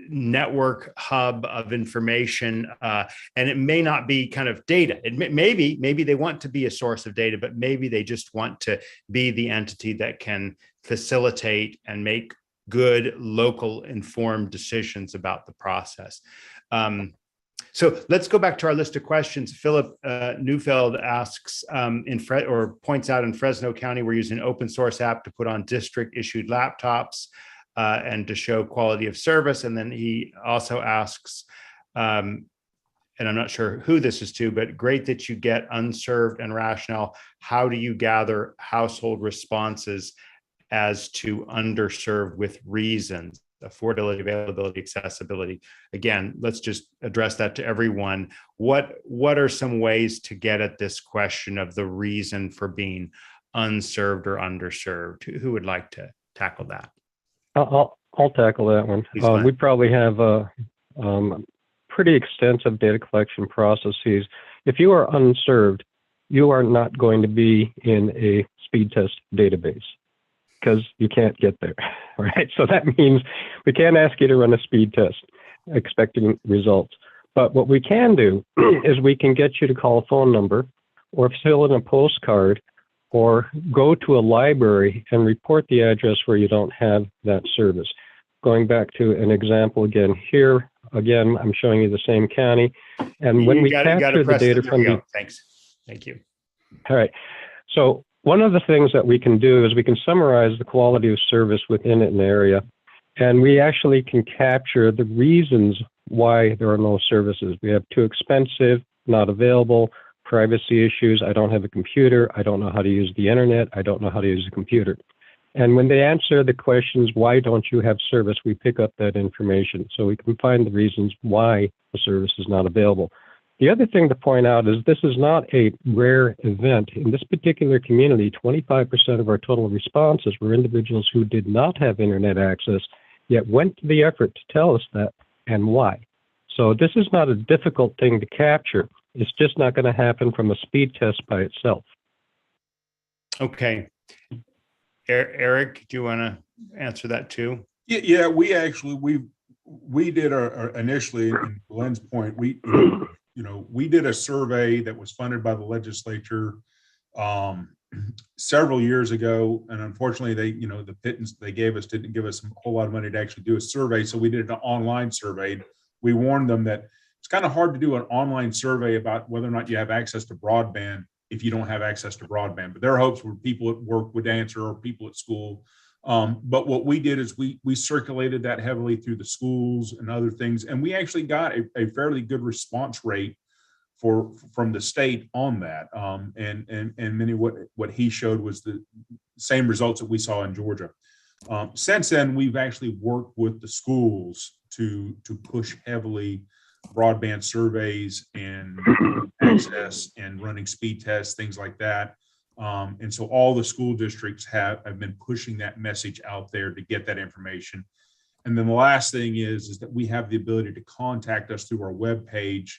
network hub of information, and it may not be kind of data. Maybe they want to be a source of data, but maybe they just want to be the entity that can facilitate and make good local informed decisions about the process. So let's go back to our list of questions. Philip Neufeld asks, points out, in Fresno County, we're using an open source app to put on district issued laptops and to show quality of service. And then he also asks, and I'm not sure who this is to, but great that you get unserved and rationale. How do you gather household responses as to underserved with reasons? Affordability, availability, accessibility. Again, let's just address that to everyone. What are some ways to get at this question of the reason for being unserved or underserved? Who would like to tackle that? I'll tackle that one. Please, Glenn. We probably have pretty extensive data collection processes. If you are unserved, you are not going to be in a speed test database because you can't get there, right? So that means we can't ask you to run a speed test expecting results. But what we can do is we can get you to call a phone number or fill in a postcard or go to a library and report the address where you don't have that service. Going back to an example again here, again, I'm showing you the same county. And when we capture the data from the... Thanks. Thank you. All right. So one of the things that we can do is we can summarize the quality of service within an area, and we actually can capture the reasons why there are no services. We have too expensive, not available, privacy issues, I don't have a computer, I don't know how to use the internet, I don't know how to use a computer. And when they answer the questions, why don't you have service, we pick up that information. So we can find the reasons why the service is not available. The other thing to point out is this is not a rare event. In this particular community, 25% of our total responses were individuals who did not have internet access, yet went to the effort to tell us that and why. So this is not a difficult thing to capture. It's just not going to happen from a speed test by itself. Okay. Eric, do you want to answer that too? Yeah, we did initially, in Glenn's point, we did a survey that was funded by the legislature several years ago, and unfortunately, the pittance they gave us didn't give us a whole lot of money to actually do a survey. So we did an online survey. We warned them that it's kind of hard to do an online survey about whether or not you have access to broadband if you don't have access to broadband. But their hopes were people at work would answer or people at school. But what we did is we circulated that heavily through the schools and other things, and we actually got a fairly good response rate from the state on that. And many what he showed was the same results that we saw in Georgia. Since then, we've actually worked with the schools to push heavily broadband surveys and access and running speed tests, things like that. And so all the school districts have been pushing that message out there to get that information. And then the last thing is that we have the ability to contact us through our webpage,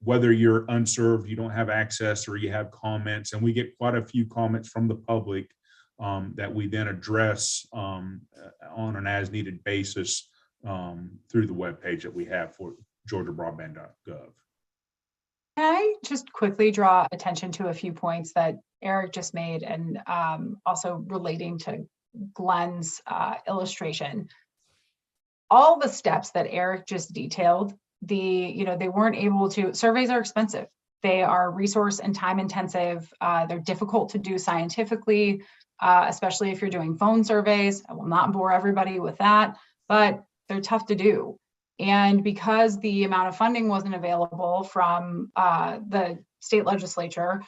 whether you're unserved, you don't have access, or you have comments. And we get quite a few comments from the public that we then address on an as-needed basis through the webpage that we have for georgiabroadband.gov. Can I just quickly draw attention to a few points that Eric just made, and also relating to Glenn's illustration? All the steps that Eric just detailed, they weren't able to. Surveys are expensive. They are resource and time intensive. They're difficult to do scientifically, especially if you're doing phone surveys. I will not bore everybody with that, but they're tough to do. And because the amount of funding wasn't available from the state legislature,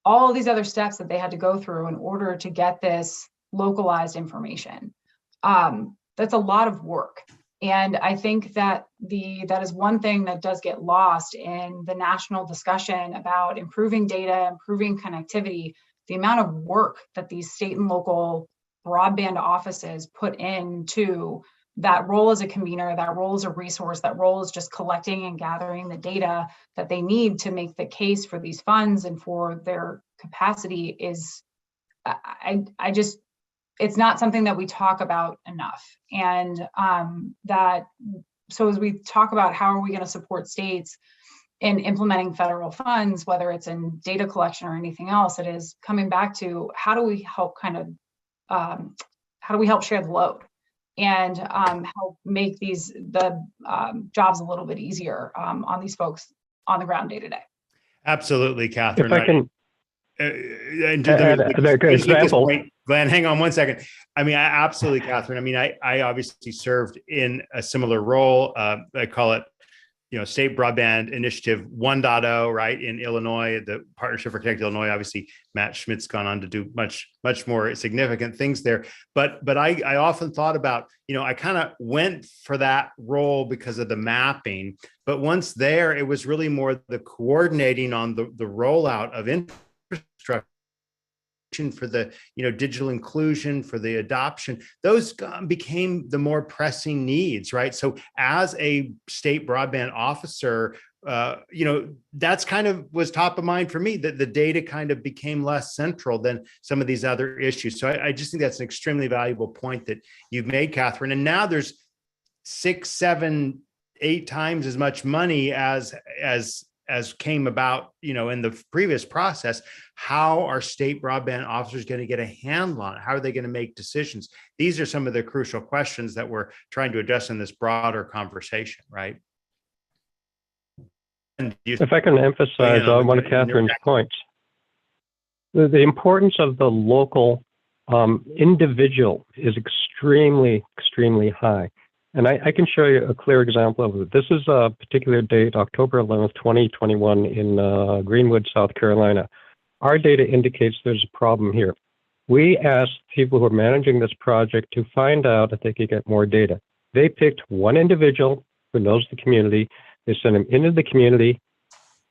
all of these other steps that they had to go through in order to get this localized information, that's a lot of work. And I think that that is one thing that does get lost in the national discussion about improving data, improving connectivity. The amount of work that these state and local broadband offices put into that role as a convener, that role as a resource, that role is just collecting and gathering the data that they need to make the case for these funds and for their capacity is, it's not something that we talk about enough. And so as we talk about how are we going to support states in implementing federal funds, whether it's in data collection or anything else, it is coming back to how do we help share the load and help make the jobs a little bit easier on these folks on the ground day to day. Absolutely, Catherine. If I can example. Glenn, hang on one second. I mean, absolutely, Catherine. I mean, I obviously served in a similar role. I call it, State Broadband Initiative 1.0, right, in Illinois, the Partnership for Connected Illinois. Obviously, Matt Schmidt's gone on to do much more significant things there. But I often thought about, I kind of went for that role because of the mapping. But once there, it was really more the coordinating on the rollout of infrastructure for the digital inclusion, for the adoption, those became the more pressing needs, right? So as a state broadband officer, that's kind of was top of mind for me, that the data kind of became less central than some of these other issues. So I just think that's an extremely valuable point that you've made, Catherine. And now there's 6, 7, 8 times as much money as came about, in the previous process. How are state broadband officers going to get a handle on it? How are they going to make decisions? These are some of the crucial questions that we're trying to address in this broader conversation, right? And if I can emphasize one of Catherine's points, the importance of the local individual is extremely, extremely high. And I can show you a clear example of it. This is a particular date, October 11th, 2021 in Greenwood, South Carolina. Our data indicates there's a problem here. We asked people who are managing this project to find out if they could get more data. They picked one individual who knows the community. They sent him into the community.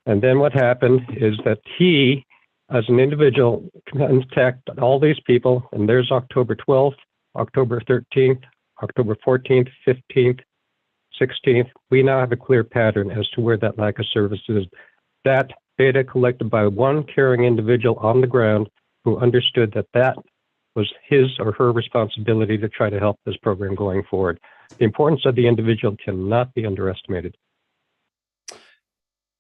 And then what happened is that he, as an individual, contacted all these people. And there's October 12th, October 13th, October 14th, 15th, 16th, we now have a clear pattern as to where that lack of service is. That data collected by one caring individual on the ground who understood that that was his or her responsibility to try to help this program going forward. The importance of the individual cannot be underestimated.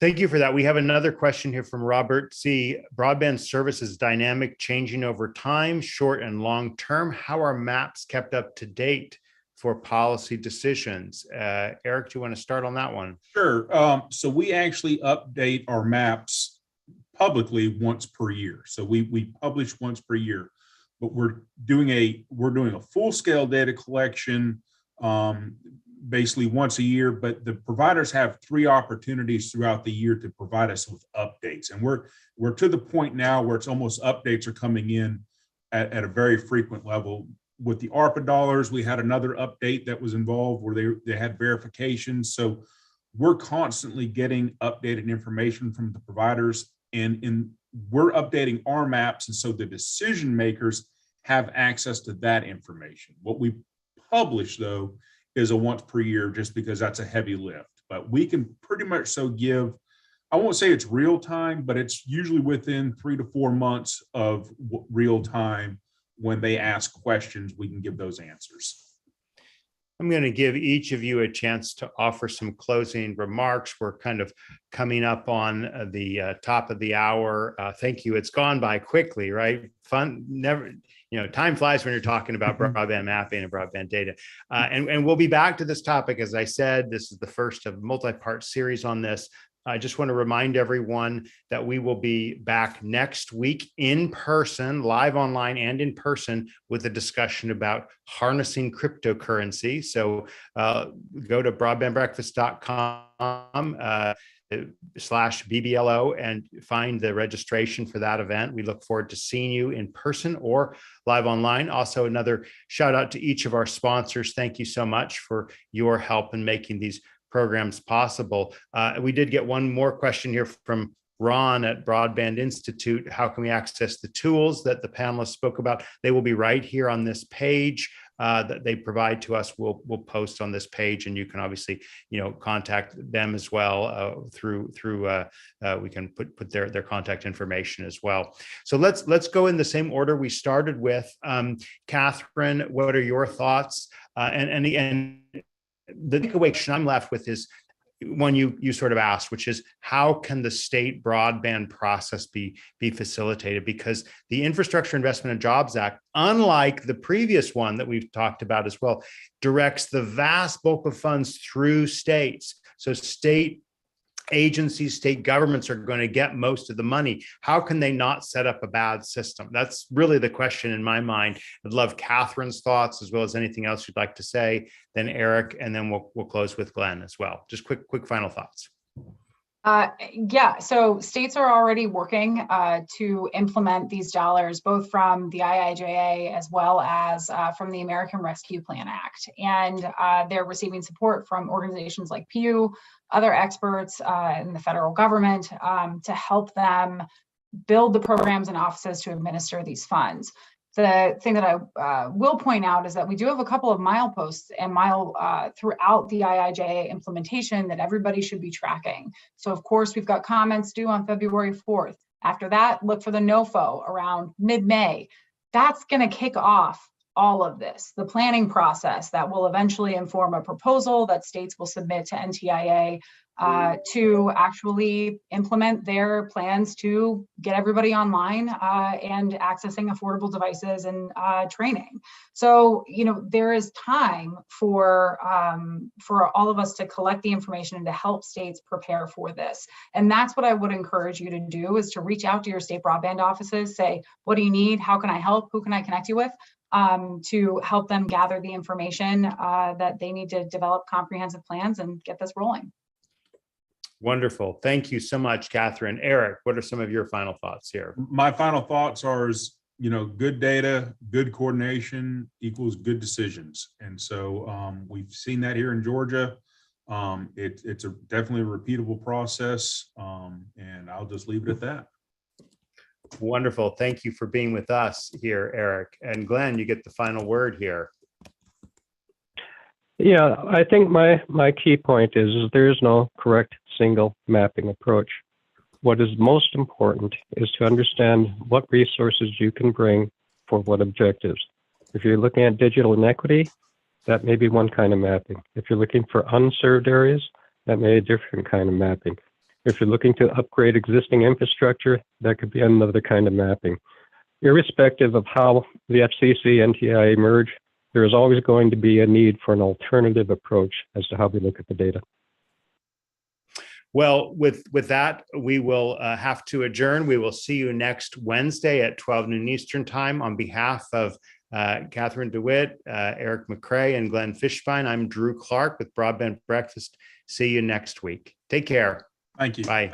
Thank you for that. We have another question here from Robert C. Broadband services dynamic, changing over time, short and long term. How are maps kept up to date for policy decisions? Eric, do you want to start on that one? Sure. So we actually update our maps publicly once per year. So we publish once per year, but we're doing a full scale data collection basically once a year, but the providers have 3 opportunities throughout the year to provide us with updates. And we're to the point now where it's almost updates are coming in at a very frequent level. With the ARPA dollars, we had another update that was involved where they had verifications. So we're constantly getting updated information from the providers, and we're updating our maps. And so the decision makers have access to that information. What we publish, though, is a once per year, just because that's a heavy lift. But we can pretty much so give, I won't say it's real time, but it's usually within 3 to 4 months of real time. When they ask questions, we can give those answers. I'm going to give each of you a chance to offer some closing remarks. We're kind of coming up on the top of the hour. Thank you. It's gone by quickly, right? Fun, never, time flies when you're talking about broadband mapping and broadband data. And we'll be back to this topic. As I said, this is the first of a multi-part series on this. I just want to remind everyone that we will be back next week in person, live online and in person, with a discussion about harnessing cryptocurrency. So go to broadbandbreakfast.com/BBLO and find the registration for that event. We look forward to seeing you in person or live online. Also, another shout out to each of our sponsors. Thank you so much for your help in making these programs possible. We did get one more question here from Ron at Broadband Institute. How can we access the tools that the panelists spoke about? They will be right here on this page that they provide to us. We'll post on this page, and you can obviously contact them as well through we can put their contact information as well. So let's go in the same order we started with. Catherine, what are your thoughts? And the takeaway I'm left with is one you sort of asked, which is how can the state broadband process be facilitated? Because the Infrastructure Investment and Jobs Act, unlike the previous one that we've talked about as well, directs the vast bulk of funds through states. So state agencies, state governments are going to get most of the money. How can they not set up a bad system? That's really the question in my mind. I'd love Catherine's thoughts as well as anything else you'd like to say, then Eric, and then we'll close with Glenn as well. Just quick final thoughts. Yeah, so states are already working to implement these dollars, both from the IIJA as well as from the American Rescue Plan Act. And they're receiving support from organizations like Pew, other experts in the federal government to help them build the programs and offices to administer these funds. The thing that I will point out is that we do have a couple of mileposts and throughout the IIJA implementation that everybody should be tracking. So of course, we've got comments due on February 4th. After that, look for the NOFO around mid-May. That's going to kick off all of this, the planning process that will eventually inform a proposal that states will submit to NTIA to actually implement their plans to get everybody online and accessing affordable devices and training. So, there is time for all of us to collect the information and to help states prepare for this. And that's what I would encourage you to do, is to reach out to your state broadband offices, say, what do you need? How can I help? Who can I connect you with? To help them gather the information that they need to develop comprehensive plans and get this rolling. Wonderful. Thank you so much, Catherine. Eric, what are some of your final thoughts here? My final thoughts are, good data, good coordination equals good decisions. And so we've seen that here in Georgia. It's definitely a repeatable process. And I'll just leave it at that. Wonderful. Thank you for being with us here, Eric. And Glenn, you get the final word here. Yeah, I think my key point is there is no correct single mapping approach. What is most important is to understand what resources you can bring for what objectives. If you're looking at digital inequity, that may be one kind of mapping. If you're looking for unserved areas, that may be a different kind of mapping. If you're looking to upgrade existing infrastructure, that could be another kind of mapping. Irrespective of how the FCC and NTIA merge, there is always going to be a need for an alternative approach as to how we look at the data. Well, with that, we will have to adjourn. We will see you next Wednesday at 12 noon Eastern time. On behalf of Catherine DeWitt, Eric McCrae, and Glenn Fishbein, I'm Drew Clark with Broadband Breakfast. See you next week. Take care. Thank you. Bye.